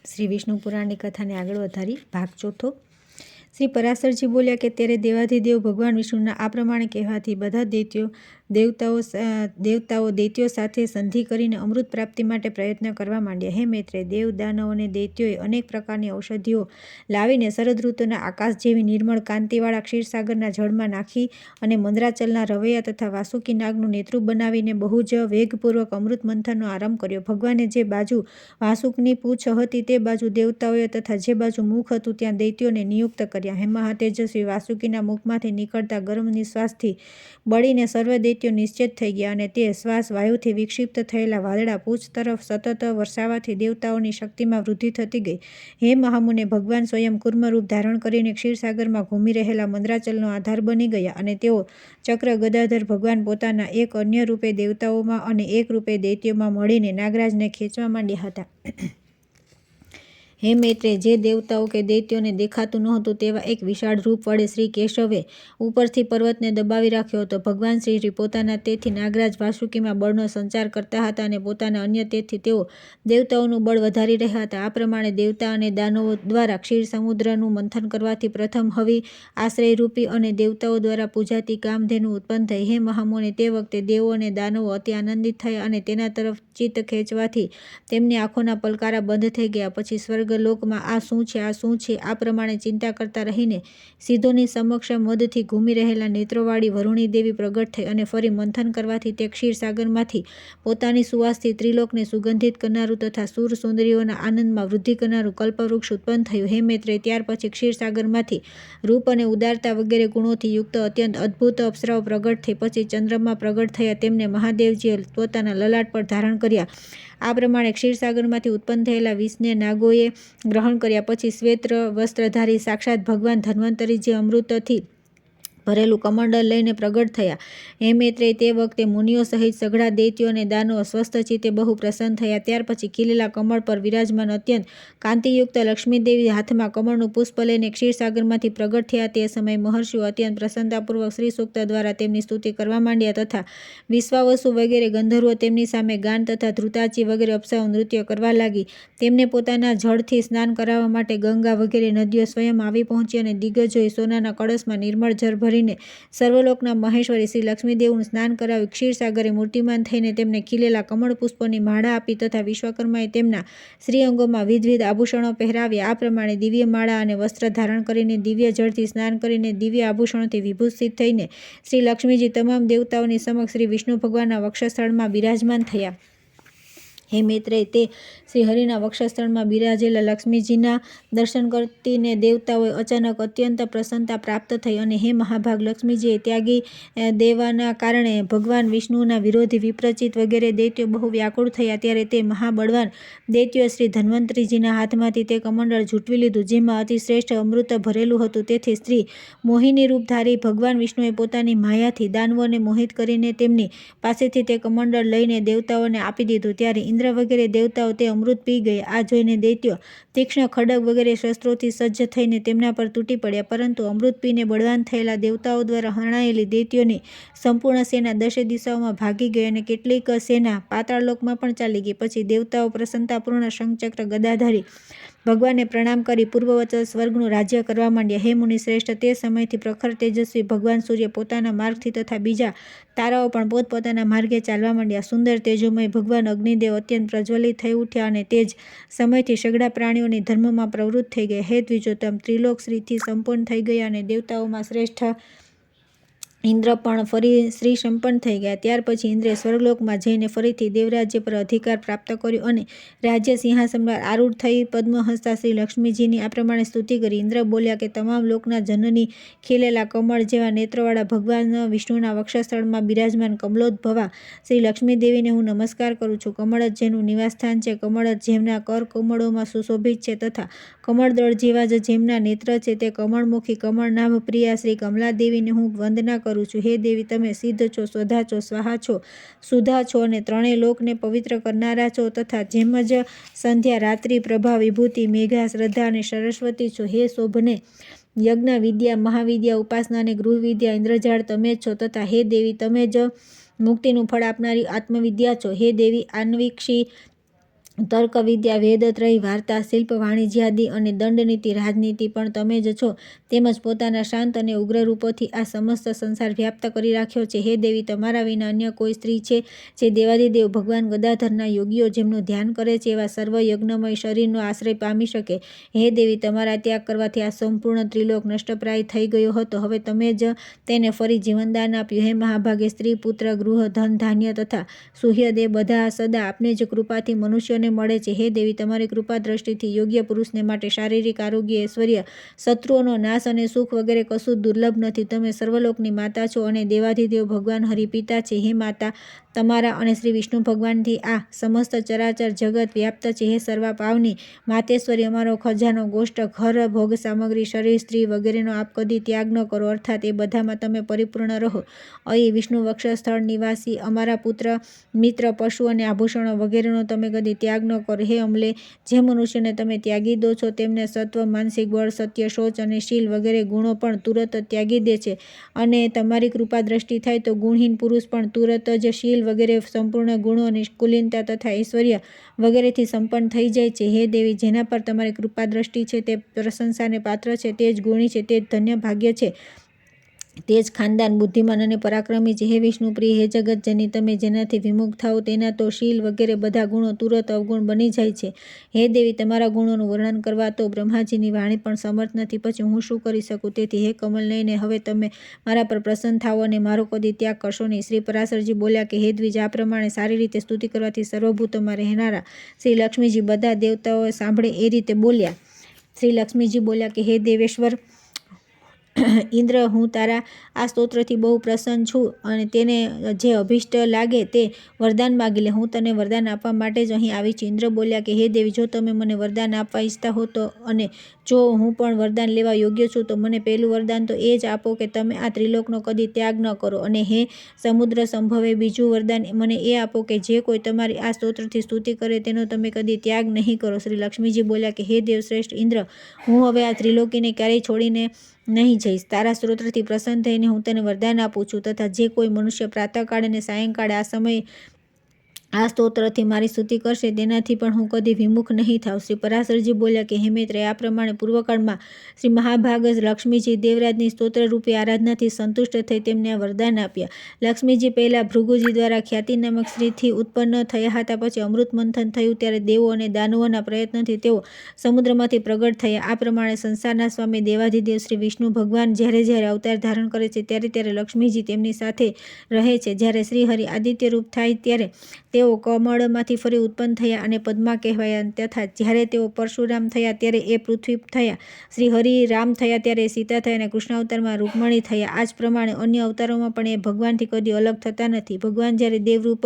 શ્રી વિષ્ણુ પુરાણની કથાને આગળ વધારી ભાગ ચોથો। શ્રી પરાશરજી બોલ્યા કે ત્યારે દેવાધિદેવ ભગવાન વિષ્ણુના આ પ્રમાણે કહેવાથી બધા દેવતાઓ દૈત્યો સાથે સંધિ કરીને અમૃત પ્રાપ્તિ માટે પ્રયત્ન કરવા માંડ્યા। હે મૈત્રેય, દેવ દાનવ અને દૈત્યોએ અનેક પ્રકારની ઔષધિઓ લાવીને શરદ ઋતુના આકાશ જેવી નિર્મળ કાંતિવાળા ક્ષીરસાગરના જળમાં નાખી અને મંદરાચલના રવૈયા તથા વાસુકી નાગનું નેતૃ બનાવીને બહુ જ વેગપૂર્વક અમૃત મંથનનો આરંભ કર્યો। ભગવાને જે બાજુ વાસુકની પૂંછ હતી તે બાજુ દેવતાઓએ તથા જે બાજુ મુખ હતું ત્યાં દૈત્યોને નિયુક્ત કર્યા। હે મહાતેજસ્વી, વાસુકીના મુખમાંથી નીકળતા ગરમ નિશ્વાસથી બળીને સર્વ દૈત્યો નિશ્ચેત થઈ ગયા અને તે શ્વાસ વાયુથી વિક્ષિપ્ત થયેલા વાદળા પૂંછ તરફ સતત વર્ષાવાથી દેવતાઓની શક્તિમાં વૃદ્ધિ થતી ગઈ। હે મહામુને, ભગવાન સ્વયં કૂર્મ રૂપ ધારણ કરીને ક્ષીરસાગરમાં ઘૂમી રહેલા મંદરાચલનો આધાર બની ગયા અને તેઓ ચક્ર ગદાધર ભગવાન પોતાના એક અન્ય રૂપે દેવતાઓમાં અને એક રૂપે દૈત્યોમાં મળીને નાગરાજને ખેંચવા માંડ્યા હતા। હે મૈત્રેય, જે દેવતાઓ કે દૈત્યોને દેખાતું નહોતું તેવા એક વિશાળ રૂપ વડે શ્રી કેશવે ઉપરથી પર્વતને દબાવી રાખ્યો હતો। ભગવાન શ્રી પોતાના તેજથી નાગરાજ વાસુકીમાં બળનો સંચાર કરતા હતા અને પોતાના અન્ય તેજથી તેઓ દેવતાઓનું બળ વધારી રહ્યા હતા। આ પ્રમાણે દેવતા અને દાનવો દ્વારા ક્ષીર સમુદ્રનું મંથન કરવાથી પ્રથમ હવિ આશ્રયરૂપી અને દેવતાઓ દ્વારા પૂજાતી કામધેનુ ઉત્પન્ન થઈ। હે મહામુને, તે વખતે દેવો અને દાનવો અતિ આનંદિત થયા અને તેના તરફ ચિત્ત ખેંચવાથી તેમની આંખોના પલકારા બંધ થઈ ગયા। પછી સ્વર્ગલોકમાં આ શું છે, આ શું છે, આ પ્રમાણે ચિંતા કરતા રહીને સિદ્ધોની સમક્ષ મદથી ઘૂમી રહેલા નેત્રોવાળી વરુણી દેવી પ્રગટ થઈ અને ફરી મંથન કરવાથી તે ક્ષીરસાગરમાંથી પોતાની સુવાસથી ત્રિલોકને સુગંધિત કરનારું તથા સુર સુંદરીઓના આનંદમાં વૃદ્ધિ કરનારું કલ્પવૃક્ષ ઉત્પન્ન થયું। હે મૈત્રેય, ત્યાર પછી ક્ષીરસાગરમાંથી રૂપ અને ઉદારતા વગેરે ગુણોથી યુક્ત અત્યંત અદ્ભુત અપ્સરાઓ પ્રગટ થઈ। પછી ચંદ્રમાં પ્રગટ થયા, તેમને મહાદેવજીએ પોતાના લલાટ પર ધારણ કર્યા। આ પ્રમાણે ક્ષીરસાગરમાંથી ઉત્પન્ન થયેલા વિષને નાગોએ ગ્રહણ કર્યા। પછી શ્વેત વસ્ત્રધારી સાક્ષાત ભગવાન ધન્વંતરીજી અમૃતથી ભરેલું કમંડલ લઈને પ્રગટ થયા। હે મૈત્રેય, તે વખતે મુનિઓ સહિત સઘળા દૈત્યો અને દાનવો સ્વસ્થ ચિત્તે બહુ પ્રસન્ન થયા। ત્યાર પછી ખીલેલા કમળ પર વિરાજમાન અત્યંત કાંતિયુક્ત લક્ષ્મીદેવી હાથમાં કમળનું પુષ્પ લઈને ક્ષીરસાગરમાંથી પ્રગટ થયા। તે સમયે મહર્ષિઓ અત્યંત પ્રસન્નતાપૂર્વક શ્રી સૂક્ત દ્વારા તેમની સ્તુતિ કરવા માંડ્યા તથા વિશ્વાવસુ વગેરે ગંધર્વો તેમની સામે ગાન તથા ધ્રુતાચી વગેરે અપ્સરાઓ નૃત્ય કરવા લાગી। તેમને પોતાના જળથી સ્નાન કરાવવા માટે ગંગા વગેરે નદીઓ સ્વયં આવી પહોંચી અને દિગ્ગજોએ સોનાના કળશમાં નિર્મળ જળ ભરીને સર્વલોકના મહેશ્વરી શ્રી લક્ષ્મીદેવનું સ્નાન કરાવી ક્ષીરસાગરે મૂર્તિમાન થઈને તેમને ખીલેલા કમળ પુષ્પોની માળા આપી તથા વિશ્વકર્માએ તેમના શ્રી અંગોમાં વિધવિધ આભૂષણો પહેરાવ્યા। આ પ્રમાણે દિવ્ય માળા અને વસ્ત્ર ધારણ કરીને દિવ્ય જળથી સ્નાન કરીને દિવ્ય આભૂષણોથી વિભૂષિત થઈને શ્રી લક્ષ્મીજી તમામ દેવતાઓની સમક્ષ શ્રી વિષ્ણુ ભગવાનના વક્ષસ્થળમાં બિરાજમાન થયા। હે મૈત્રેય, તે શ્રી હરિના વક્ષસ્થળમાં બિરાજેલા લક્ષ્મીજીના દર્શન કરતીને દેવતાઓએ અચાનક અત્યંત પ્રસન્નતા પ્રાપ્ત થઈ અને હે મહાભાગ, લક્ષ્મીજીએ ત્યાગી દેવાના કારણે ભગવાન વિષ્ણુના વિરોધી વિપ્રચિત વગેરે દૈત્યો બહુ વ્યાકુળ થયા। ત્યારે તે મહાબળવાન દૈત્યોએ શ્રી ધન્વંતરીજીના હાથમાંથી તે કમંડળ ઝૂંટવી લીધું જેમાં અતિશ્રેષ્ઠ અમૃત ભરેલું હતું। તેથી સ્ત્રી મોહિની રૂપધારી ભગવાન વિષ્ણુએ પોતાની માયાથી દાનવોને મોહિત કરીને તેમની પાસેથી તે કમંડળ લઈને દેવતાઓને આપી દીધું। ત્યારે ઇન્દ્ર વગેરે દેવતાઓ તે અમૃત પી ગયા। આ જોઈને દૈત્યો તીક્ષ્ણ ખડગ વગેરે શસ્ત્રોથી સજ્જ થઈને તેમના પર તૂટી પડ્યા, પરંતુ અમૃત પીને બળવાન થયેલા દેવતાઓ દ્વારા હણાયેલી દૈત્યોની સંપૂર્ણ સેના દશે દિશાઓમાં ભાગી ગઈ અને કેટલીક સેના પાતાળલોકમાં પણ ચાલી ગઈ। પછી દેવતાઓ પ્રસન્નતાપૂર્ણ શંખચક્ર ગદાધારી ભગવાનને પ્રણામ કરી પૂર્વવત સ્વર્ગનું રાજ્ય કરવા માંડ્યા। હે મુનિશ્રેષ્ઠ, તે સમયથી પ્રખર તેજસ્વી ભગવાન સૂર્ય પોતાના માર્ગથી તથા બીજા તારાઓ પણ પોતપોતાના માર્ગે ચાલવા માંડ્યા। સુંદર તેજોમય ભગવાન અગ્નિદેવ અત્યંત પ્રજ્વલિત થઈ ઉઠ્યા અને તે જ સમયથી સઘળા પ્રાણીઓની ધર્મમાં પ્રવૃત્ત થઈ ગયા। હે દ્વિજોત્તમ, ત્રિલોક શ્રીથી સંપન્ન થઈ ગયા અને દેવતાઓમાં શ્રેષ્ઠ ઇન્દ્ર પણ ફરી શ્રી સંપન્ન થઈ ગયા। ત્યાર પછી ઇન્દ્રે સ્વર્ગલોકમાં જઈને ફરીથી દેવરાજ્ય પર અધિકાર પ્રાપ્ત કર્યો અને રાજ્ય સિંહાસન પર આરૂઢ થઈ પદ્મહસ્તા શ્રી લક્ષ્મીજીની આ પ્રમાણે સ્તુતિ કરી। ઇન્દ્ર બોલ્યા કે તમામ લોકના જનની ખીલેલા કમળ જેવા નેત્રોવાળા ભગવાન વિષ્ણુના વક્ષસ્થળમાં બિરાજમાન કમલોદ્ભવા શ્રી લક્ષ્મીદેવીને હું નમસ્કાર કરું છું। કમળ જ જેનું નિવાસસ્થાન છે, કમળ જ જેમના કર કમળોમાં સુશોભિત છે તથા કમળદળ જેવા જ જેમના નેત્ર છે, તે કમળમુખી કમળનાભ પ્રિયા શ્રી કમલાદેવીને હું વંદના કરું છું। હે દેવી, તમે સિદ્ધ છો, સ્વધા છો, સ્વાહા છો, સુધા છો અને ત્રણેય લોકને પવિત્ર કરનારા છો તથા જેમ જ સંધ્યા, રાત્રિ, પ્રભા, વિભૂતિ, મેઘા, શ્રદ્ધા અને સરસ્વતી છો। હે શોભને યજ્ઞ વિદ્યા, મહાવિદ્યા, ઉપાસના અને ગૃહ વિદ્યા, ઇન્દ્રજાળ તમે જ છો તથા હે દેવી, તમે જ મુક્તિનું ફળ આપનારી આત્મવિદ્યા છો। હે દેવી, આન્વીક્ષી તર્ક વિદ્યા, વેદત્રય, વાર્તા, શિલ્પ, વાણિજ્યાદિ અને દંડનીતિ, રાજનીતિ પણ તમે જ છો. તેમજ પોતાના શાંત અને ઉગ્ર રૂપોથી આ સમસ્ત સંસાર વ્યાપ્ત કરી રાખ્યો છે. હે દેવી, તમારા વિના અન્ય કોઈ સ્ત્રી છે જે દેવાધિદેવ ભગવાન ગદાધરના યોગીઓ જેમનું ધ્યાન કરે છે એવા સર્વ યજ્ઞમય શરીરનો આશ્રય પામી શકે? હે દેવી, તમારા ત્યાગ કરવાથી આ સંપૂર્ણ ત્રિલોક નષ્ટપ્રાય થઈ ગયો હતો. હવે તમે જ તેને ફરી જીવનદાન આપ્યું. હે મહાભાગે, સ્ત્રી, પુત્ર, ગૃહ, ધન, ધાન્ય તથા સુહૃદ એ બધા સદા આપની જ કૃપાથી મનુષ્યોને મળે છે. હે દેવી, તમારી કૃપા દ્રષ્ટિથી યોગ્ય પુરુષને માટે શારીરિક આરોગ્ય, ઐશ્વર્ય, શત્રુઓનો નાશ અને સુખ વગેરે કશું દુર્લભ નથી. તમે સર્વલોકની માતા છો અને દેવાધિદેવ ભગવાન હરિપિતા છે. હે માતા, તમારા અને શ્રી વિષ્ણુ ભગવાનથી આ સમસ્ત ચરાચર જગત વ્યાપ્ત છે. હે સર્વા પાવની માતેશ્વરી, અમારો ખજાનો, ગોષ્ઠ, ઘર, ભોગ સામગ્રી, શરીર, સ્ત્રી વગેરેનો આપ કદી ત્યાગ ન કરો, અર્થાત એ બધામાં તમે પરિપૂર્ણ રહો. અહીં વિષ્ણુ વક્ષસ્થળ નિવાસી અમારા પુત્ર, મિત્ર, પશુ અને આભૂષણો વગેરેનો તમે કદી ત્યાગ ન કરો. હે અમલે, જે મનુષ્યને તમે ત્યાગી દો છો તેમને સત્વ, માનસિક બળ, સત્ય, શૌચ અને શીલ વગેરે ગુણો પણ તુરત ત્યાગી દે છે. અને તમારી કૃપા દ્રષ્ટિ થાય તો ગુણહીન પુરુષ પણ તુરત જ શીલ વગેરે સંપૂર્ણ ગુણો, નિષ્કુલિનતા તથા ઐશ્વર્ય વગેરેથી સંપન્ન થઈ જાય છે. હે દેવી, જેના પર તમારી કૃપા દ્રષ્ટિ છે તે પ્રશંસાને પાત્ર છે, તે જ ગુણી છે, તે જ ધન્ય ભાગ્ય છે, તે જ ખાનદાન, બુદ્ધિમાન અને પરાક્રમી છે. હે વિષ્ણુ પ્રિય, હે જગતજનની, તમે જેનાથી વિમુખ થાઓ તેના તો શીલ વગેરે બધા ગુણો તુરત અવગુણ બની જાય છે. હે દેવી, તમારા ગુણોનું વર્ણન કરવા તો બ્રહ્માજીની વાણી પણ સમર્થ નથી, પછી હું શું કરી શકું? તેથી હે કમલનયને, હવે તમે મારા પર પ્રસન્ન થાઓ અને મારો કદી ત્યાગ કરશો નહીં. શ્રી પરાશરજી બોલ્યા કે હે દ્વિજ, આ પ્રમાણે સારી રીતે સ્તુતિ કરવાથી સર્વભૂતોમાં રહેનારા શ્રી લક્ષ્મીજી બધા દેવતાઓ સાંભળે એ રીતે બોલ્યા. શ્રી લક્ષ્મીજી બોલ્યા કે હે દેવેશ્વર ઇન્દ્ર, હું તારા આ સ્તોત્રથી બહુ પ્રસન્ન છું અને તેને જે અભિષ્ટ લાગે તે વરદાન માગી લે. હું તને વરદાન આપવા માટે જ અહીં આવી છું. ઇન્દ્ર બોલ્યા કે હે દેવી, જો તમે મને વરદાન આપવા ઈચ્છતા હો તો અને જો હું પણ વરદાન લેવા યોગ્ય છું તો મને પહેલું વરદાન તો એ જ આપો કે તમે આ ત્રિલોકનો કદી ત્યાગ ન કરો. અને હે સમુદ્ર સંભવે, બીજું વરદાન મને એ આપો કે જે કોઈ તમારી આ સ્તોત્રથી સ્તુતિ કરે તેનો તમે કદી ત્યાગ નહીં કરો. શ્રી લક્ષ્મીજી બોલ્યા કે હે દેવશ્રેષ્ઠ ઇન્દ્ર, હું હવે આ ત્રિલોકીને ક્યારેય છોડીને નહીં જઈશ. તારા સ્તોત્રથી પ્રસન્ન થઈને હું તને વરદાન આપું છું તથા જે કોઈ મનુષ્ય પ્રાતઃકાળે અને સાયંકાળે આ સમયે આ સ્તોત્રથી મારી સ્તુતિ કરશે તેનાથી પણ હું કદી વિમુખ નહીં થાવ. શ્રી પરાશરજી બોલ્યા કે હે મૈત્રેય, આ પ્રમાણે પૂર્વકાળમાં શ્રી મહાભાગ લક્ષ્મીજી દેવરાજની સ્તોત્રરૂપી આરાધનાથી સંતુષ્ટ થઈ તેમને આ વરદાન આપ્યા. લક્ષ્મીજી પહેલા ભૃગુજી દ્વારા ખ્યાતિ નામક સ્ત્રીથી ઉત્પન્ન થયા હતા. પછી અમૃત મંથન થયું ત્યારે દેવો અને દાનવોના પ્રયત્નથી તેઓ સમુદ્રમાંથી પ્રગટ થયા. આ પ્રમાણે સંસારના સ્વામી દેવાધિદેવ શ્રી વિષ્ણુ ભગવાન જ્યારે જ્યારે અવતાર ધારણ કરે છે ત્યારે ત્યારે લક્ષ્મીજી તેમની સાથે રહે છે. જ્યારે શ્રી હરિ આદિત્ય રૂપ થાય ત્યારે તેઓ કમળમાંથી ફરી ઉત્પન્ન થયા અને પદ્મા કહેવાયા તથા જ્યારે તેઓ પરશુરામ થયા ત્યારે એ પૃથ્વી થયા. શ્રી હરિ રામ થયા ત્યારે એ સીતા થયા અને કૃષ્ણાવતારમાં રૂકમણી થયા. આ જ પ્રમાણે અન્ય અવતારોમાં પણ એ ભગવાનથી કદી અલગ થતા નથી. ભગવાન જ્યારે દેવરૂપ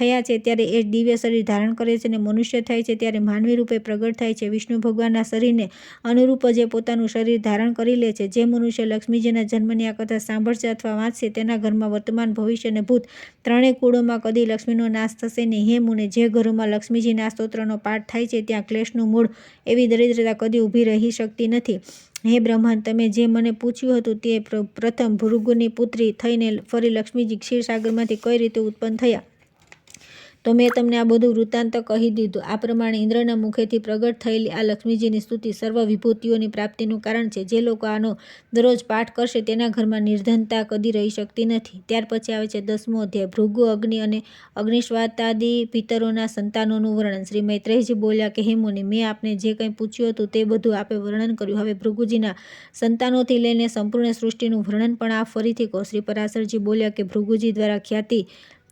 થયા છે ત્યારે એ દિવ્ય શરીર ધારણ કરે છે અને મનુષ્ય થાય છે ત્યારે માનવી રૂપે પ્રગટ થાય છે. વિષ્ણુ ભગવાનના શરીરને અનુરૂપ જે પોતાનું શરીર ધારણ કરી લે છે. જે મનુષ્ય લક્ષ્મીજીના જન્મની આ કથા સાંભળશે અથવા વાંચશે તેના ઘરમાં વર્તમાન, ભવિષ્ય અને ભૂત ત્રણેય કુળોમાં કદી લક્ષ્મીનો નાશ થશે નહીં. હે મુને, જે ઘરોમાં લક્ષ્મીજીના સ્તોત્રનો પાઠ થાય છે ત્યાં ક્લેશનું મૂળ એવી દરિદ્રતા કદી ઊભી રહી શકતી નથી. હે બ્રહ્માંડ, તમે જે મને પૂછ્યું હતું તે પ્રથમ ભૃગુની પુત્રી થઈને ફરી લક્ષ્મીજી ક્ષીરસાગરમાંથી કઈ રીતે ઉત્પન્ન થયા તો મેં તમને આ બધું વૃત્તાંત કહી દીધું. આ પ્રમાણે ઇન્દ્રના મુખેથી પ્રગટ થયેલી આ લક્ષ્મીજીની સ્તુતિ સર્વ વિભૂતિઓની પ્રાપ્તિનું કારણ છે. જે લોકો આનો દરરોજ પાઠ કરશે તેના ઘરમાં નિર્ધનતા કદી રહી શકતી નથી. ત્યાર પછી આવે છે 10મો અધ્યાય, ભૃગુ, અગ્નિ અને અગ્નિશ્વાતાદિ પિતરોના સંતાનોનું વર્ણન. શ્રી મૈત્રેયજી બોલ્યા કે હે મુનિ, મેં આપને જે કંઈ પૂછ્યું હતું તે બધું આપે વર્ણન કર્યું. હવે ભૃગુજીના સંતાનોથી લઈને સંપૂર્ણ સૃષ્ટિનું વર્ણન પણ આપ ફરીથી કહો. શ્રી પરાશરજી બોલ્યા કે ભૃગુજી દ્વારા ખ્યાતિ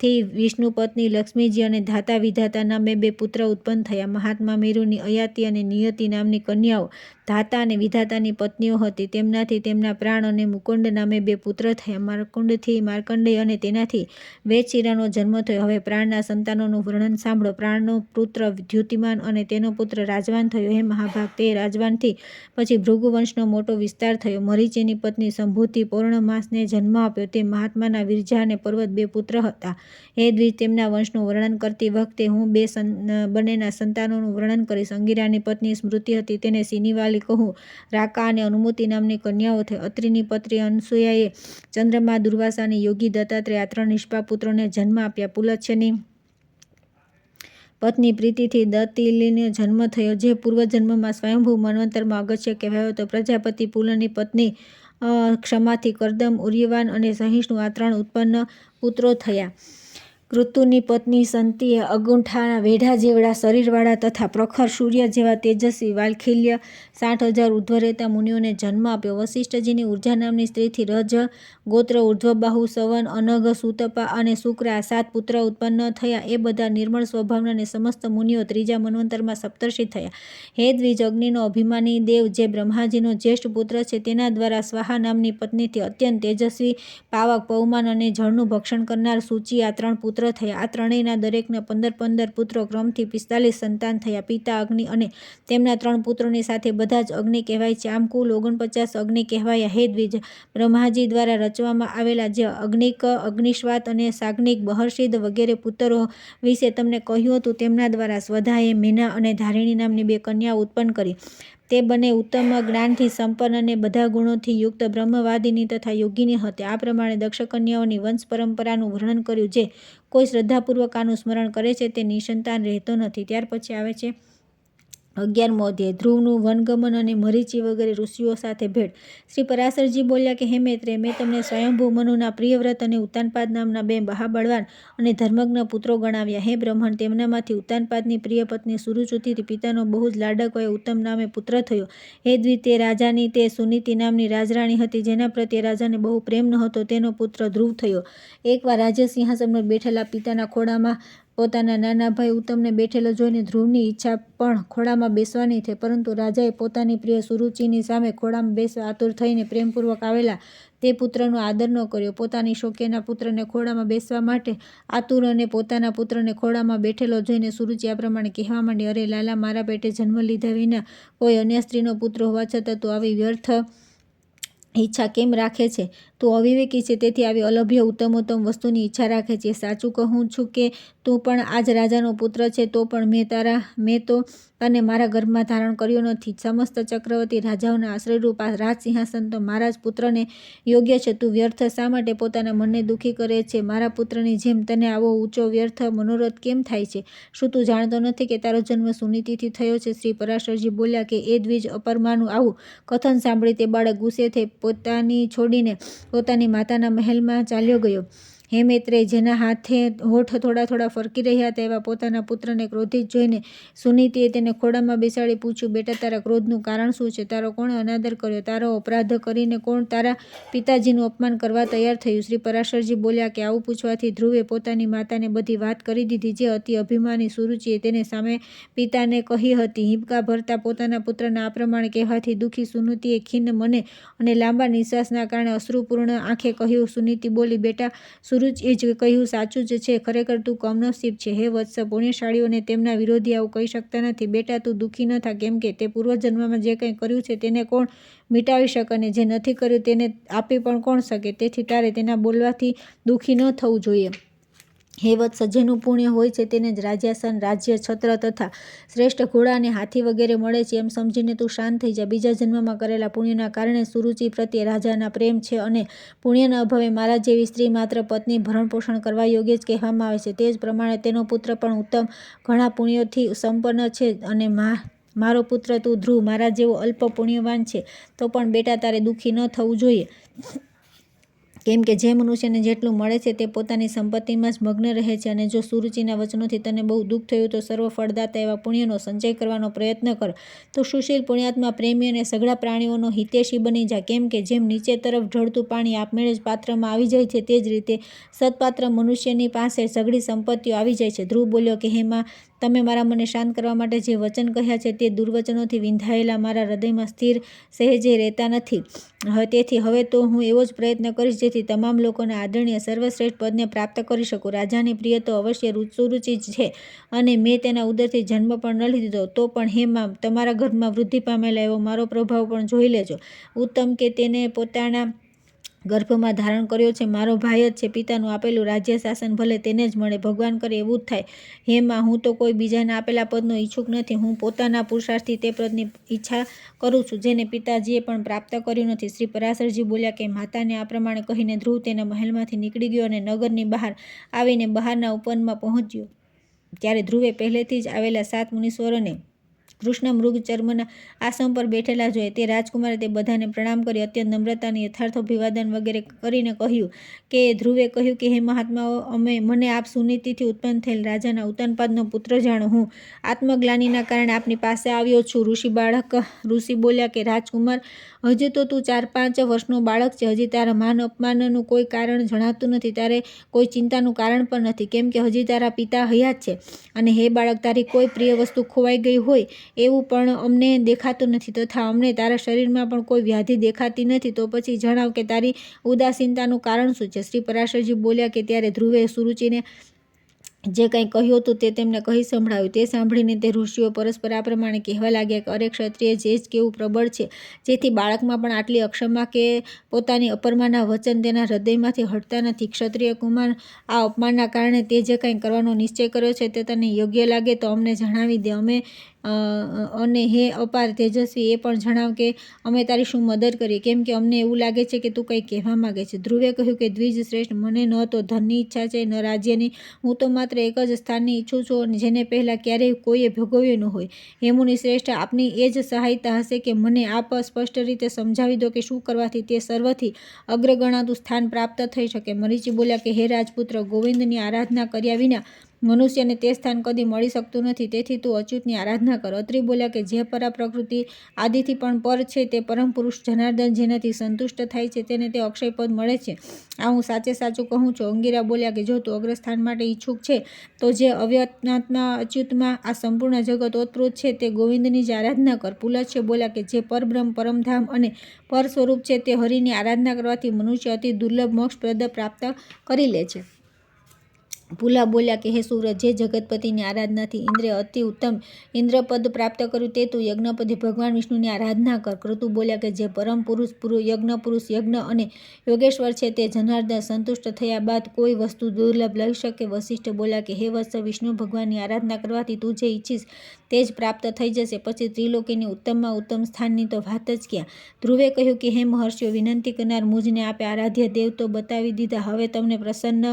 થી વિષ્ણુ પત્ની લક્ષ્મીજી અને ધાતા વિધાતા નામે બે પુત્ર ઉત્પન્ન થયા. મહાત્મા મેરુની અયાતિ અને નિયતિ નામની કન્યાઓ ધાતા અને વિધાતાની પત્નીઓ હતી. તેમનાથી તેમના પ્રાણ અને મુકુંડ નામે બે પુત્ર થયા. માર્કુંડથી માર્કંડેય અને તેનાથી વેદશિરાનો જન્મ થયો. હવે પ્રાણના સંતાનોનું વર્ણન સાંભળો. પ્રાણનો પુત્ર દ્યુતિમાન અને તેનો પુત્ર રાજવાન થયો. હે મહાભાગ, તે રાજવાનથી પછી ભૃગુ વંશનો મોટો વિસ્તાર થયો. મરીચિની પત્ની સંભૂતિ પૌર્ણમાસને જન્મ આપ્યો. તે મહાત્માના વિરજા અને પર્વત બે પુત્ર હતા. હે દ્વિજ, તેમના વંશનું વર્ણન કરતી વખતે હું બંનેના સંતાનોનું વર્ણન કરીશ. અંગિરાની પત્ની સ્મૃતિ હતી, તેને સિનિવાલી કહું. રાકા અને અનુમતિ નામની કન્યાઓ થઈ. અત્રિની પત્ની અનસૂયાએ ચંદ્રમા, દુર્વાસા અને યોગી દત્તાત્રેય આ ત્રણ નિષ્પાપ પુત્રોને જન્મ આપ્યા. પુલત્સ્યની પત્ની પ્રીતિથી દતિલીનો જન્મ થયો, જે પૂર્વજન્મમાં સ્વયંભૂ મન્વંતરમાં અગસ્ત્ય કહેવાયો હતો. પ્રજાપતિ પુલની પત્ની ક્ષમાથી કરદમ, ઉર્યવાન અને સહિષ્ણુ આ 3 ઉત્પન્ન પુત્રો થયા. કૃતુની પત્ની સંતિએ અગુંઠાના વેઢા જેવડા શરીરવાળા તથા પ્રખર સૂર્ય જેવા તેજસ્વી વાલ્ખિલ્ય 60,000 ઉર્ધ્વ રહેતા મુનિઓને જન્મ આપ્યો. વસિષ્ઠજીની ઉર્જા નામની સ્ત્રીથી રજ ગોત્ર, ઉર્ધ્વબાહુ, સવન, અનઘ, સુતપા અને શુક્ર આ 7 પુત્ર ઉત્પન્ન થયા. એ બધા નિર્મળ સ્વભાવના અને સમસ્ત મુનિઓ ત્રીજા મન્વંતરમાં સપ્તર્ષિ થયા. હે દ્વિજ, અગ્નિનો અભિમાની દેવ જે બ્રહ્માજીનો જ્યેષ્ઠ પુત્ર છે, તેના દ્વારા સ્વાહા નામની પત્નીથી અત્યંત તેજસ્વી પાવક, પવમાન અને જળનું ભક્ષણ કરનાર સૂચિ આ 3 પુત્ર થયા. આ ત્રણેયના દરેકના 15 પુત્રો, ક્રમથી 45 સંતાન થયા. પિતા અગ્નિ અને તેમના 3 પુત્રોની સાથે બધા જ અગ્નિ કહેવાય છે. આમ કુલ 49 અગ્નિ કહેવાયા. હે દ્વિજ, બ્રહ્માજી દ્વારા રચવામાં આવેલા જે અગ્નિક, અગ્નિશ્વાત અને સાગ્નિક, બહર્ષિદ વગેરે પુત્રો વિશે તમને કહ્યું હતું, તેમના દ્વારા સ્વધાએ મેના અને ધારિણી નામની 2 કન્યાઓ ઉત્પન્ન કરી. તે બંને ઉત્તમ જ્ઞાનથી સંપન્ન અને બધા ગુણોથી યુક્ત બ્રહ્મવાદિની તથા યોગિની હતી. આ પ્રમાણે દક્ષ કન્યાઓની વંશ પરંપરાનું વર્ણન કર્યું. જે કોઈ શ્રદ્ધાપૂર્વક આનું સ્મરણ કરે છે તે નિસંતાન રહેતો નથી. ત્યાર પછી આવે છે 11મો અધ્યાય, ધ્રુવનું વનગમન અને મરીચી વગેરે ઋષિઓ સાથે ભેટ. શ્રી પરાશરજી બોલ્યા કે હે મૈત્રેય, મેં તમને સ્વયંભૂ મનુના પ્રિયવ્રત અને ઉત્તાનપાદ નામના 2 મહાબળવાન અને ધર્મજ્ઞ પુત્રો ગણાવ્યા. હે બ્રહ્મણ, તેમનામાંથી ઉત્તાનપાદની પ્રિય પત્ની સુરુચિથી પિતાનો બહુ જ લાડકો એ ઉત્તમ નામે પુત્ર થયો. હે દ્વિજ, તે રાજાની તે સુનીતિ નામની રાજરાણી હતી, જેના પ્રત્યે રાજાને બહુ પ્રેમ નહોતો. તેનો પુત્ર ધ્રુવ થયો. એકવાર રાજ્ય સિંહાસન પર બેઠેલા પિતાના ખોળામાં પોતાના નાના ભાઈ ઉત્તમને બેઠેલો જોઈને ધ્રુવની ઈચ્છા પણ ખોળામાં બેસવાની થઈ, પરંતુ રાજાએ પોતાની પ્રિય સુરુચિની સામે ખોળામાં બેસવા આતુર થઈને પ્રેમપૂર્વક આવેલા તે પુત્રનો આદર ન કર્યો. પોતાની શોક્યના પુત્રને ખોળામાં બેસવા માટે આતુર અને પોતાના પુત્રને ખોળામાં બેઠેલો જોઈને સુરુચિ આ પ્રમાણે કહેવા માંડી: અરે લાલા, મારા પેટે જન્મ લીધા વિના કોઈ અન્ય સ્ત્રીનો પુત્ર હોવા છતાં તું આવી વ્યર્થ ઈચ્છા કેમ રાખે છે? તું અવિવેકી છે, તેથી આવી અલભ્ય ઉત્તમોત્તમ વસ્તુની ઈચ્છા રાખે છે. સાચું કહું છું કે તું પણ આ જ રાજાનો પુત્ર છે, તો પણ મેં તો તને મારા ગર્ભમાં ધારણ કર્યો નથી. સમસ્ત ચક્રવર્તી રાજાઓના આશ્રયરૂપ આ રાજ સિંહાસન તો મારા જ પુત્રને યોગ્ય છે. તું વ્યર્થ શા માટે પોતાના મનને દુઃખી કરે છે? મારા પુત્રની જેમ તને આવો ઊંચો વ્યર્થ મનોરથ કેમ થાય છે? શું તું જાણતો નથી કે તારો જન્મ સુનીતિથી થયો છે? શ્રી પરાશરજી બોલ્યા કે એ દ્વિજ, અપરમાનું આવું કથન સાંભળી તે બાળક ગુસ્સે થઈ પોતાની છોડીને પોતાની માતાના મહેલમાં ચાલ્યો ગયો. હે મૈત્રેય, જેના હાથે હોઠ થોડા થોડા ફરકી રહ્યા હતા, એવા પોતાના પુત્રને ક્રોધિત જોઈને સુનીતિએ તેને ખોળામાં બેસાડી પૂછ્યું: બેટા, તારા ક્રોધનું કારણ શું છે? તારો કોણે અનાદર કર્યો? તારો અપરાધ કરીને કોણ તારા પિતાજીનું અપમાન કરવા તૈયાર થયું? શ્રી પરાશરજી બોલ્યા કે આવું પૂછવાથી ધ્રુવે પોતાની માતાને બધી વાત કરી દીધી. જે અતિ અભિમાની સુરુચિએ તેને સામે પિતાને કહી હતી. હિંબકા ભરતા પોતાના પુત્રના આ પ્રમાણે કહેવાથી દુઃખી સુનીતિએ ખિન્ન મને અને લાંબા નિશ્વાસના કારણે અશ્રુપૂર્ણ આંખે કહ્યું. સુનીતિ બોલી: બેટા, સુરુચિએ જ કહ્યું સાચું જ છે. ખરેખર તું કમનસીબ છે. હે વત્સ, પુણ્યશાળીઓને તેમના વિરોધી આવું કહી શકતા નથી. બેટા, તું દુઃખી ન થા, કેમ કે તે પૂર્વજન્મમાં જે કંઈ કર્યું છે તેને કોણ મિટાવી શકે અને જે નથી કર્યું તેને આપી પણ કોણ શકે? તેથી તારે તેના બોલવાથી દુઃખી ન થવું જોઈએ. હે વત્સ, જેનું પુણ્ય હોય છે તેને જ રાજ્યાસન, રાજ્ય, છત્ર તથા શ્રેષ્ઠ ઘોડા અને હાથી વગેરે મળે છે, એમ સમજીને તું શાંત થઈ જા. બીજા જન્મમાં કરેલા પુણ્યના કારણે સુરુચિ પ્રત્યે રાજાના પ્રેમ છે, અને પુણ્યના અભાવે મારા જેવી સ્ત્રી માત્ર પત્ની ભરણપોષણ કરવા યોગ્ય જ કહેવામાં આવે છે. તે જ પ્રમાણે તેનો પુત્ર પણ ઉત્તમ ઘણા પુણ્યોથી સંપન્ન છે. અને મારો પુત્ર તું ધ્રુવ મારા જેવો અલ્પ પુણ્યવાન છે, તો પણ બેટા તારે દુઃખી ન થવું જોઈએ. કેમ કે જે મનુષ્યને જેટલું મળે છે તે પોતાની સંપત્તિમાં જ મગ્ન રહે છે. અને જો સુરુચિના વચનોથી તને બહુ દુઃખ થયું તો સર્વ ફળદાતા એવા પુણ્યનો સંચય કરવાનો પ્રયત્ન કર. તું સુશીલ, પુણ્યાત્મા, પ્રેમી અને સઘળા પ્રાણીઓનો હિતૈષી બની જા. કેમ કે જેમ નીચે તરફ ઢળતું પાણી આપમેળે જ પાત્રમાં આવી જાય છે, તે જ રીતે સત્પાત્ર મનુષ્યની પાસે સઘળી સંપત્તિઓ આવી જાય છે. ધ્રુવ બોલ્યો કે હે માં, તમે મારા મનને શાંત કરવા માટે જે વચન કહ્યા છે તે દુર્વચનોથી વિંધાયેલા મારા હૃદયમાં સ્થિર સહેજે રહેતા નથી. તેથી હવે તો હું એવો જ પ્રયત્ન કરીશ જેથી તમામ લોકોના આદરણીય સર્વશ્રેષ્ઠ પદને પ્રાપ્ત કરી શકું. રાજાની પ્રિય તો અવશ્ય સુરુચિ જ છે, અને મેં તેના ઉદરથી જન્મ પણ ન લીધો. તો પણ હે માં, તમારા ગર્ભમાં વૃદ્ધિ પામેલા એવો મારો પ્રભાવ પણ જોઈ લેજો. ઉત્તમ કે તેને પોતાના ગર્ભમાં ધારણ કર્યો છે. મારો ભાઈ જ છે. પિતાનું આપેલું રાજ્ય શાસન ભલે તેને જ મળે. ભગવાન કરે એવું જ થાય. હે માં, હું તો કોઈ બીજાના આપેલા પદનો ઈચ્છુક નથી. હું પોતાના પુરુષાર્થથી તે પદની ઈચ્છા કરું છું, જેને પિતાજીએ પણ પ્રાપ્ત કર્યું નથી. શ્રી પરાશરજી બોલ્યા કે માતાને આ પ્રમાણે કહીને ધ્રુવ તેના મહેલમાંથી નીકળી ગયો અને નગરની બહાર આવીને બહારના ઉપવનમાં પહોંચ્યો. ત્યારે ધ્રુવે પહેલેથી જ આવેલા 7 મુનીશ્વરોને કૃષ્ણ મૃગ ચર્મના આસન પર બેઠેલા જોયા. તે રાજકુમારે તે બધાને પ્રણામ કરી અત્યંત નમ્રતા અને યથાર્થાભિવાદન વગેરે કરીને કહ્યું કે ધ્રુવે કહ્યું કે હે મહાત્માઓ, મને આપ સુનીતિથી ઉત્પન્ન થયેલ રાજાના ઉત્તાનપાદનો પુત્ર જાણો. હું આત્મગ્લાનિના કારણે આપની પાસે આવ્યો છું. ઋષિ બોલ્યા કે રાજકુમાર, હજી તો તું 4-5 વર્ષનો બાળક છે. હજી તારા માન અપમાનનું કોઈ કારણ જણાતું નથી. તારે કોઈ ચિંતાનું કારણ પણ નથી, કેમ કે હજી તારા પિતા હયાત છે. અને હે બાળક, તારી કોઈ પ્રિય વસ્તુ ખોવાઈ ગઈ હોય એવું પણ અમને દેખાતું નથી, તથા અમને તારા શરીરમાં પણ કોઈ વ્યાધિ દેખાતી નથી. તો પછી જણાવ કે તારી ઉદાસીનતાનું કારણ શું છે? શ્રી પરાશરજી બોલ્યા કે ત્યારે ધ્રુવે સુરુચિને જે કંઈ કહ્યું હતું તે તેમને કહી સંભળાવ્યું. તે સાંભળીને તે ઋષિઓ પરસ્પર આ પ્રમાણે કહેવા લાગ્યા કે અરે ક્ષત્રિય જે જ કેવું પ્રબળ છે, જેથી બાળકમાં પણ આટલી અક્ષમા કે પોતાની અપરમાના વચન તેના હૃદયમાંથી હટતા નથી. ક્ષત્રિય કુમાર, આ અપમાનના કારણે તે જે કંઈ કરવાનો નિશ્ચય કર્યો છે તે તને યોગ્ય લાગે તો અમને જણાવી દે. અને હે અપાર તેજસ્વી, એ પણ જણાવ કે અમે તારી શું મદદ કરીએ, કેમ કે અમને એવું લાગે છે કે તું કંઈ કહેવા માગે છે. ધ્રુવે કહ્યું કે દ્વિજ શ્રેષ્ઠ, મને ન તો ધનની ઈચ્છા છે, ન રાજ્યની. હું તો માત્ર એક જ સ્થાનની ઈચ્છું છું, જેને પહેલાં ક્યારેય કોઈએ ભોગવ્યું ન હોય. હે મુનિ શ્રેષ્ઠ, આપની એ જ સહાયતા હશે કે મને આપ સ્પષ્ટ રીતે સમજાવી દો કે શું કરવાથી તે સર્વથી અગ્રગણાતું સ્થાન પ્રાપ્ત થઈ શકે. મરીચી બોલ્યા કે હે રાજપુત્ર, ગોવિંદની આરાધના કર્યા વિના મનુષ્યને તે સ્થાન કદી મળી શકતું નથી, તેથી તું અચ્યુતની આરાધના કર. અત્રિ બોલ્યા કે જે પરા પ્રકૃતિ આદિથી પણ પર છે, તે પરમ પુરુષ જનાર્દન જેનાથી સંતુષ્ટ થાય છે, તેને તે અક્ષયપદ મળે છે. આ હું સાચે સાચું કહું છું. અંગીરા બોલ્યા કે જો તું અગ્રસ્થાન માટે ઈચ્છુક છે, તો જે અવ્યક્તાત્મા અચ્યુતમાં આ સંપૂર્ણ જગત ઓતપ્રોત છે, તે ગોવિંદની જ આરાધના કર. પુલત્સ્ય બોલ્યા કે જે પરબ્રહ્મ, પરમધામ અને પર સ્વરૂપ છે, તે હરિની આરાધના કરવાથી મનુષ્ય અતિ દુર્લભ મોક્ષપ્રદ પ્રાપ્ત કરી લે છે. પુલા બોલ્યા કે હે સુરત, જે જગતપતિની આરાધનાથી ઇન્દ્રે અતિ ઉત્તમ ઇન્દ્રપદ પ્રાપ્ત કર્યું, તે તું યજ્ઞપતિ ભગવાન વિષ્ણુની આરાધના કર. ક્રતુ બોલ્યા કે જે પરમ પુરુષ યજ્ઞ અને યોગેશ્વર છે, તે જનાર્દન સંતુષ્ટ થયા બાદ કોઈ વસ્તુ દુર્લભ લઈ શકે. વશિષ્ઠ બોલ્યા કે હે વત્સ, વિષ્ણુ ભગવાનની આરાધના કરવાથી તું જે ઈચ્છીશ તે જ પ્રાપ્ત થઈ જશે. પછી ત્રિલોકીની ઉત્તમમાં ઉત્તમ સ્થાનની તો વાત જ ક્યાં. ધ્રુવે કહ્યું કે હે મહર્ષિઓ, વિનંતી કરનાર મુજને આપે આરાધ્ય દેવ તો બતાવી દીધા. હવે તમને પ્રસન્ન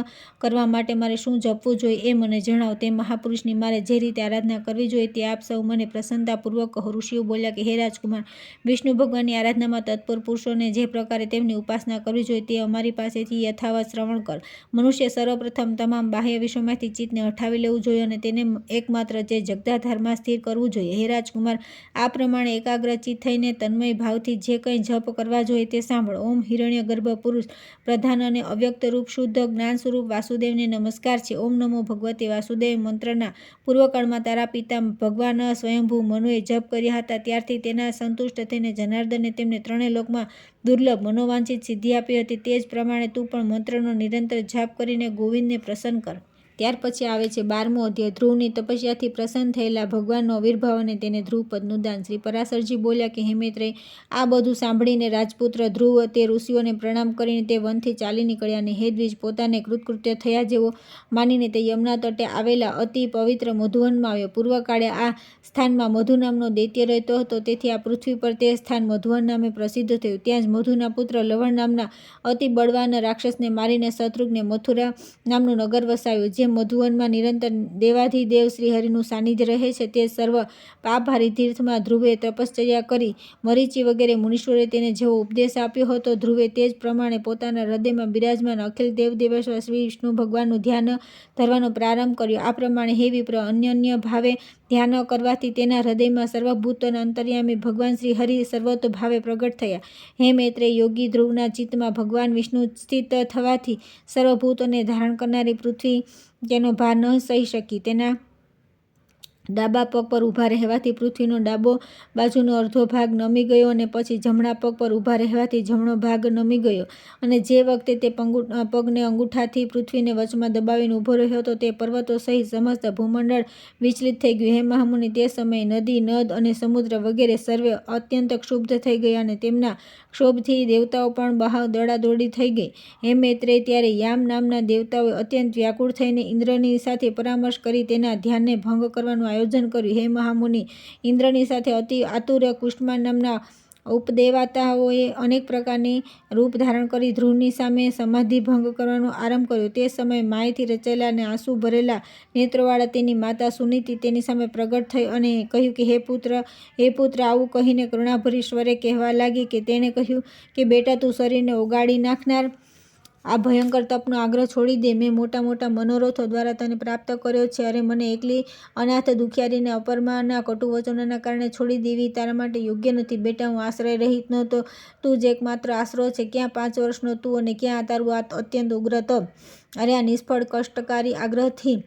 કરવા માટે મારે શું જપવું જોઈએ એ મને જણાવો. તે મહાપુરુષની મારે જે રીતે આરાધના કરવી જોઈએ તે આપ સૌ મને પ્રસન્નતાપૂર્વક કહો. ઋષિઓ બોલ્યા કે હે રાજકુમાર, વિષ્ણુ ભગવાનની આરાધનામાં તત્પર પુરુષોને જે પ્રકારે તેમની ઉપાસના કરવી જોઈએ તે અમારી પાસેથી યથાવત શ્રવણ કર. મનુષ્ય સર્વપ્રથમ તમામ બાહ્ય વિષયોમાંથી ચિત્તને હટાવી લેવું જોઈએ અને તેને એકમાત્ર જે જગદાધારમાં સ્થિર કરવું જોઈએ. હે રાજકુમાર, આ પ્રમાણે એકાગ્રચિત્ત થઈને તન્મય ભાવથી જે કંઈ જપ કરવા જોઈએ તે સાંભળ. ઓમ હિરણ્યગર્ભ પુરુષ પ્રધાન અને અવ્યક્ત રૂપ શુદ્ધ જ્ઞાન સ્વરૂપ વાસુદેવને નમસ્કાર છે. ઓમ નમો ભગવતે વાસુદેવ મંત્રના પૂર્વકાળમાં તારા પિતા ભગવાન સ્વયંભૂ મનુએ જપ કર્યા હતા, ત્યારથી તેના સંતુષ્ટ થઈને જનાર્દને તેમને ત્રણેય લોકમાં દુર્લભ મનોવાંછિત સિદ્ધિ આપી હતી. તે જ પ્રમાણે તું પણ મંત્રનો નિરંતર જાપ કરીને ગોવિંદને પ્રસન્ન કર. ત્યાર પછી આવે છે 12મો અધ્યાય. ધ્રુવની તપસ્યાથી પ્રસન્ન થયેલા ભગવાનનો આવિર્ભાવ અને તેને ધ્રુવપદનું દાન. શ્રી પરાશરજી બોલ્યા કે હે મૈત્રેય, આ બધું સાંભળીને રાજપુત્ર ધ્રુવ તે ઋષિઓને પ્રણામ કરીને તે વનથી ચાલી નીકળ્યા. અને હે દ્વિજ, પોતાને કૃતકૃત્ય થયા જેવો માનીને તે યમુના તટે આવેલા અતિ પવિત્ર મધુવનમાં આવ્યો. પૂર્વકાળે આ સ્થાનમાં મધુ નામનો દૈત્ય રહેતો હતો, તેથી આ પૃથ્વી પર તે સ્થાન મધુવન નામે પ્રસિદ્ધ થયું. ત્યાં જ મધુના પુત્ર લવણ નામના અતિ બળવાન રાક્ષસને મારીને શત્રુઘ્ને મથુરા નામનું નગર વસાવ્યું. જે મધુવનમાં નિરંતર દેવાધિદેવ શ્રીહરિનું સાનિધ્ય રહે છે, તે સર્વ પાપહારી તીર્થમાં ધ્રુવે તપશ્ચર્યા કરી. મરીચી વગેરે મુનીશ્વરોએ તેને જેવો ઉપદેશ આપ્યો હતો, ધ્રુવે તે જ પ્રમાણે પોતાના હૃદયમાં બિરાજમાન અખિલ દેવદેવેશ્વર શ્રી વિષ્ણુ ભગવાનનું ધ્યાન ધરવાનો પ્રારંભ કર્યો. આ પ્રમાણે હે વિપ્ર, અનન્ય ભાવે ધ્યાન કરવાથી તેના હૃદયમાં સર્વભૂતોના અંતર્યામી ભગવાન શ્રી હરિ સર્વતો ભાવે પ્રગટ થયા. હે મૈત્રેય, યોગી ધ્રુવના ચિત્તમાં ભગવાન વિષ્ણુ સ્થિત થવાથી સર્વભૂતોને ધારણ કરનારી પૃથ્વી તેનો ભાર ન સહી શકી. તેના ડાબા પગ પર ઊભા રહેવાથી પૃથ્વીનો ડાબો બાજુનો અડધો ભાગ નમી ગયો અને પછી જમણા પગ પર ઊભા રહેવાથી જમણો ભાગ નમી ગયો. અને જે વખતે તે પગને અંગૂઠાથી પૃથ્વીને વચમાં દબાવીને ઊભો રહ્યો હતો, તે પર્વતો સહિત સમસ્ત ભૂમંડળ વિચલિત થઈ ગયું. હે મહામુનિ, તે સમયે નદી, નદ અને સમુદ્ર વગેરે સર્વે અત્યંત ક્ષુબ્ધ થઈ ગયા અને તેમના ક્ષોભથી દેવતાઓ પણ બહાર દોડાદોડી થઈ ગઈ. હે મૈત્રેય, ત્યારે યામ નામના દેવતાઓએ અત્યંત વ્યાકુળ થઈને ઇન્દ્રની સાથે પરામર્શ કરી તેના ધ્યાનને ભંગ કરવાનું આયોજન કર્યું. હે મહામુનિ, ઇન્દ્રની સાથે અતિ આતુર કુષ્ટમાન નામના ઉપદેવતાઓએ અનેક પ્રકારની રૂપ ધારણ કરી ધ્રુવની સામે સમાધિ ભંગ કરવાનો આરંભ કર્યો. તે સમયે માયાથી રચાયેલા અને આંસુ ભરેલા નેત્રોવાળા તેની માતા સુનીતિ તેની સામે પ્રગટ થઈ અને કહ્યું કે હે પુત્ર, આવું કહીને કરુણાભરી સ્વરે કહેવા લાગી કે તેણે કહ્યું કે બેટા, તું શરીરને ઓગાળી નાખનાર આ ભયંકર તપનો આગ્રહ છોડી દે. મેં મોટા મોટા મનોરથો દ્વારા તને પ્રાપ્ત કર્યો છે. અરે મને એકલી અનાથ દુખિયારીને અપરમાના કટુ વચનોના કારણે છોડી દેવી તારા માટે યોગ્ય નથી. બેટા, હું આશ્રય રહિત નહોતો, તું જ એકમાત્ર આશરો છે. ક્યાં 5 વર્ષનો તું અને ક્યાં તારું આ અત્યંત ઉગ્ર તપ? અરે આ નિષ્ફળ કષ્ટકારી આગ્રહથી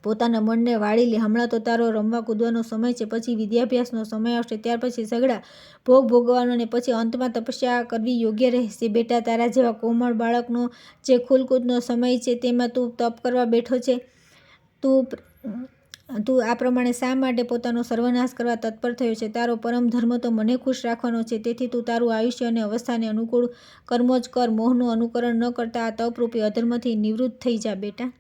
પોતાના મનને વાળી લે. હમણાં તો તારો રમવા કૂદવાનો સમય છે, પછી વિદ્યાભ્યાસનો સમય આવશે, ત્યાર પછી સઘળા ભોગ ભોગવવાનો અને પછી અંતમાં તપસ્યા કરવી યોગ્ય રહેશે. બેટા, તારા જેવા કોમળ બાળકનો જે ખેલકૂદનો સમય છે તેમાં તું તપ કરવા બેઠો છે. તું આ પ્રમાણે શા માટે પોતાનો સર્વનાશ કરવા તત્પર થયો છે? તારો પરમ ધર્મ તો મને ખુશ રાખવાનો છે. તેથી તું તારું આયુષ્ય અને અવસ્થાને અનુકૂળ કર્મો જ કર. મોહનું અનુકરણ ન કરતા આ તપરૂપી અધર્મથી નિવૃત્ત થઈ જા. બેટા,